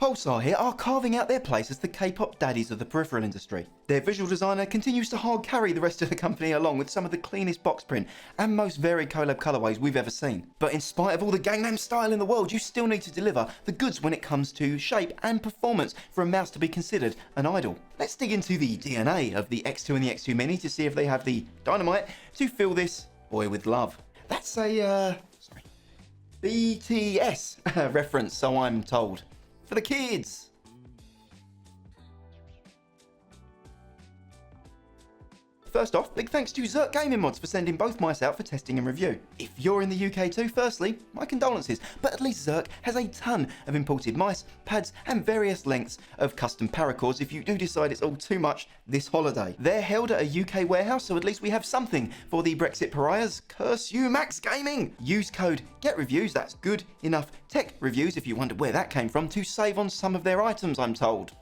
Pulsar here are carving out their place as the K-pop daddies of the peripheral industry. Their visual designer continues to hard carry the rest of the company along with some of the cleanest box print and most varied collab colourways we've ever seen. But in spite of all the Gangnam style in the world, you still need to deliver the goods when it comes to shape and performance for a mouse to be considered an idol. Let's dig into the DNA of the X2 and the X2 Mini to see if they have the dynamite to fill this boy with love. That's a, BTS reference, so I'm told. For the kids. First off, big thanks to ZerkGamingMods for sending both mice out for testing and review. If you're in the UK too, firstly, my condolences, but at least Zerk has a ton of imported mice, pads and various lengths of custom paracores if you do decide it's all too much this holiday. They're held at a UK warehouse, so at least we have something for the Brexit pariahs. Curse you, Max Gaming! Use code GETREVIEWS, that's good enough tech reviews if you wondered where that came from, to save on some of their items, I'm told.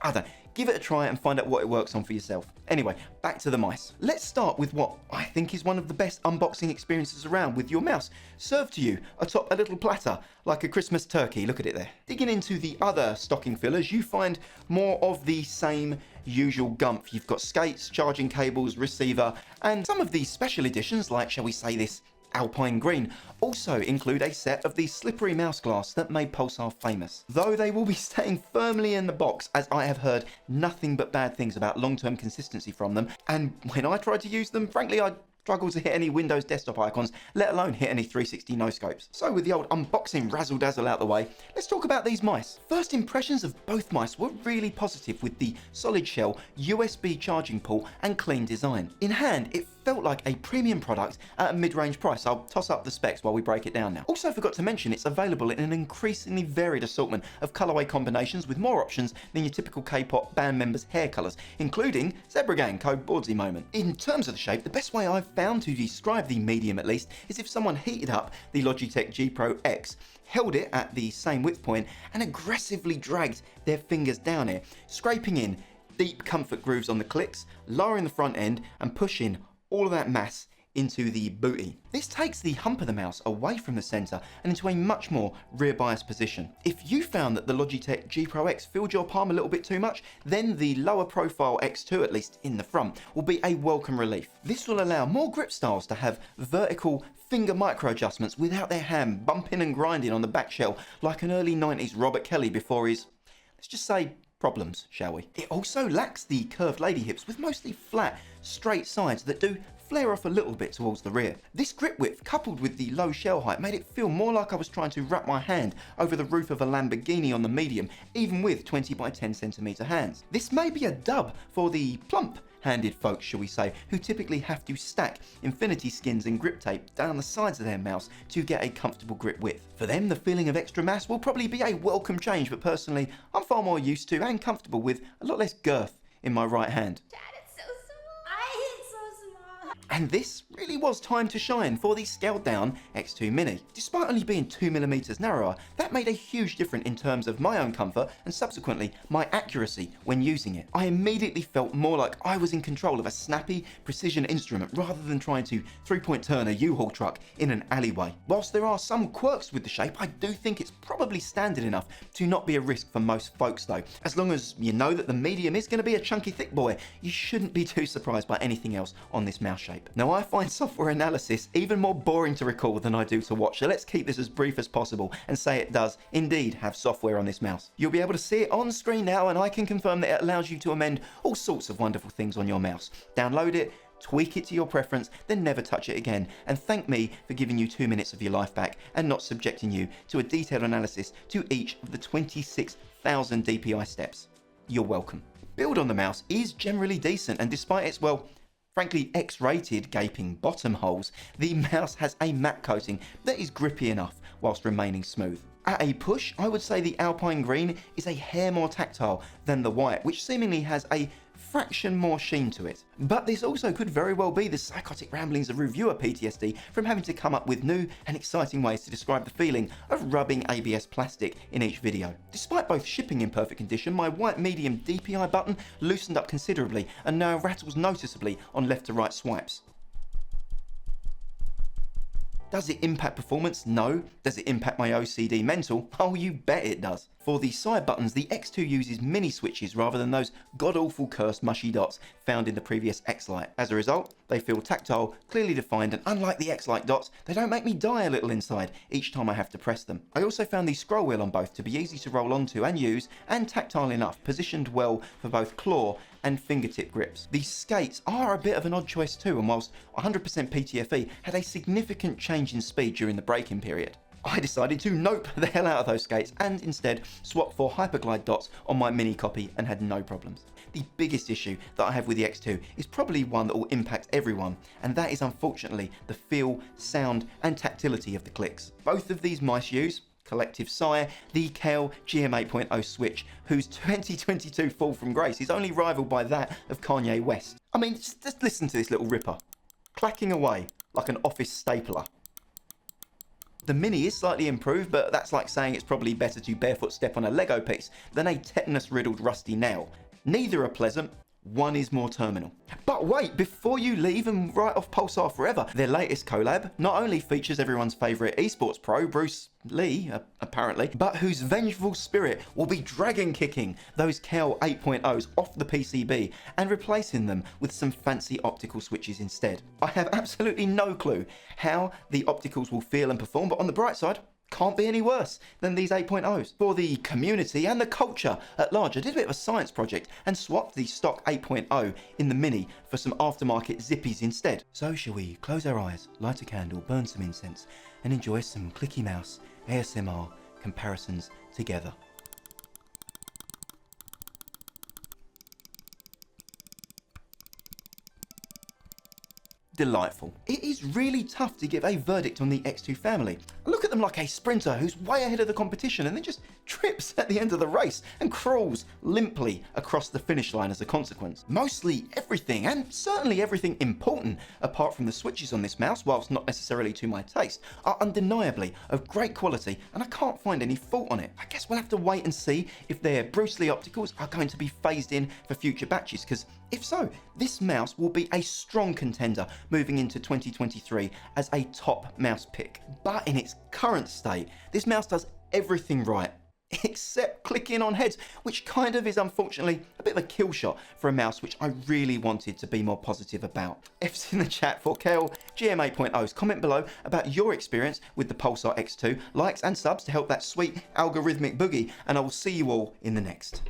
Give it a try and find out what it works on for yourself. Anyway, back to the mice. Let's start with what I think is one of the best unboxing experiences around with your mouse, served to you atop a little platter like a Christmas turkey. Look at it there. Digging into the other stocking fillers, you find more of the same usual gumph. You've got skates, charging cables, receiver, and some of these special editions, like, shall we say, this Alpine Green, also include a set of the slippery mouse glass that made Pulsar famous. Though they will be staying firmly in the box, as I have heard nothing but bad things about long-term consistency from them, and when I tried to use them, frankly, I struggled to hit any Windows desktop icons, let alone hit any 360 no-scopes. So with the old unboxing razzle-dazzle out the way, let's talk about these mice. First impressions of both mice were really positive with the solid shell, USB charging port and clean design. In hand, it felt like a premium product at a mid-range price. I'll toss up the specs while we break it down now. Also forgot to mention it's available in an increasingly varied assortment of colorway combinations with more options than your typical K-pop band members' hair colors, including Zebra Gang, code Boardsy moment. In terms of the shape, the best way I've found to describe the medium at least is if someone heated up the Logitech G Pro X, held it at the same width point and aggressively dragged their fingers down it, scraping in deep comfort grooves on the clicks, lowering the front end and pushing all of that mass into the booty. This takes the hump of the mouse away from the center and into a much more rear bias position. If you found that the Logitech G Pro X filled your palm a little bit too much, then the lower profile X2, at least in the front, will be a welcome relief. This will allow more grip styles to have vertical finger micro adjustments without their hand bumping and grinding on the back shell like an early 90s Robert Kelly before his, let's just say, problems, shall we? It also lacks the curved lady hips with mostly flat, straight sides that do flare off a little bit towards the rear. This grip width, coupled with the low shell height, made it feel more like I was trying to wrap my hand over the roof of a Lamborghini on the medium, even with 20 by 10 centimeter hands. This may be a dub for the plump-handed folks, shall we say, who typically have to stack infinity skins and grip tape down the sides of their mouse to get a comfortable grip width. For them, the feeling of extra mass will probably be a welcome change, but personally, I'm far more used to and comfortable with a lot less girth in my right hand. And this really was time to shine for the scaled down X2 Mini. Despite only being 2mm narrower, that made a huge difference in terms of my own comfort and subsequently my accuracy when using it. I immediately felt more like I was in control of a snappy precision instrument rather than trying to 3-point turn a U-Haul truck in an alleyway. Whilst there are some quirks with the shape, I do think it's probably standard enough to not be a risk for most folks though. As long as you know that the medium is going to be a chunky thick boy, you shouldn't be too surprised by anything else on this mouse shape. Now I find software analysis even more boring to record than I do to watch, so let's keep this as brief as possible and say it does indeed have software on this mouse. You'll be able to see it on screen now, and I can confirm that it allows you to amend all sorts of wonderful things on your mouse. Download it, tweak it to your preference, then never touch it again, and thank me for giving you 2 minutes of your life back and not subjecting you to a detailed analysis to each of the 26,000 DPI steps. You're welcome. Build on the mouse is generally decent, and despite its, well, frankly X-rated gaping bottom holes, the mouse has a matte coating that is grippy enough whilst remaining smooth. At a push, I would say the Alpine Green is a hair more tactile than the white, which seemingly has a fraction more sheen to it. But this also could very well be the psychotic ramblings of reviewer PTSD from having to come up with new and exciting ways to describe the feeling of rubbing ABS plastic in each video. Despite both shipping in perfect condition, my white medium DPI button loosened up considerably and now rattles noticeably on left to right swipes. Does it impact performance? No. Does it impact my OCD mental? Oh, you bet it does. For the side buttons, the X2 uses mini switches rather than those god-awful cursed mushy dots found in the previous X-Lite. As a result, they feel tactile, clearly defined, and unlike the X-Lite dots, they don't make me die a little inside each time I have to press them. I also found the scroll wheel on both to be easy to roll onto and use, and tactile enough, positioned well for both claw and fingertip grips. These skates are a bit of an odd choice too, and whilst 100% PTFE had a significant change in speed during the braking period, I decided to nope the hell out of those skates and instead swap for Hyperglide dots on my mini copy and had no problems. The biggest issue that I have with the X2 is probably one that will impact everyone, and that is unfortunately the feel, sound and tactility of the clicks. Both of these mice use collective sire, the Kel GM8.0 Switch, whose 2022 fall from grace is only rivaled by that of Kanye West. I mean, just listen to this little ripper, clacking away like an office stapler. The Mini is slightly improved, but that's like saying it's probably better to barefoot step on a Lego piece than a tetanus-riddled rusty nail. Neither are pleasant, one is more terminal. But wait, before you leave and write off Pulsar forever, their latest collab not only features everyone's favourite esports pro, Bruce Lee, apparently, but whose vengeful spirit will be dragon kicking those Kel 8.0s off the PCB and replacing them with some fancy optical switches instead. I have absolutely no clue how the opticals will feel and perform, but on the bright side, can't be any worse than these 8.0s. For the community and the culture at large, I did a bit of a science project and swapped the stock 8.0 in the Mini for some aftermarket zippies instead. So shall we close our eyes, light a candle, burn some incense and enjoy some clicky mouse ASMR comparisons together. Delightful. It is really tough to give a verdict on the X2 family. I look at them like a sprinter who's way ahead of the competition and then just trips at the end of the race and crawls limply across the finish line as a consequence. Mostly everything, and certainly everything important apart from the switches on this mouse, whilst not necessarily to my taste, are undeniably of great quality and I can't find any fault on it. I guess we'll have to wait and see if their Bruce Lee opticals are going to be phased in for future batches, because if so, this mouse will be a strong contender moving into 2023 as a top mouse pick. But in its current state, this mouse does everything right except click in on heads, which kind of is unfortunately a bit of a kill shot for a mouse which I really wanted to be more positive about. F's in the chat for Kel GM8.0s. Comment below about your experience with the Pulsar X2, likes and subs to help that sweet algorithmic boogie, and I will see you all in the next.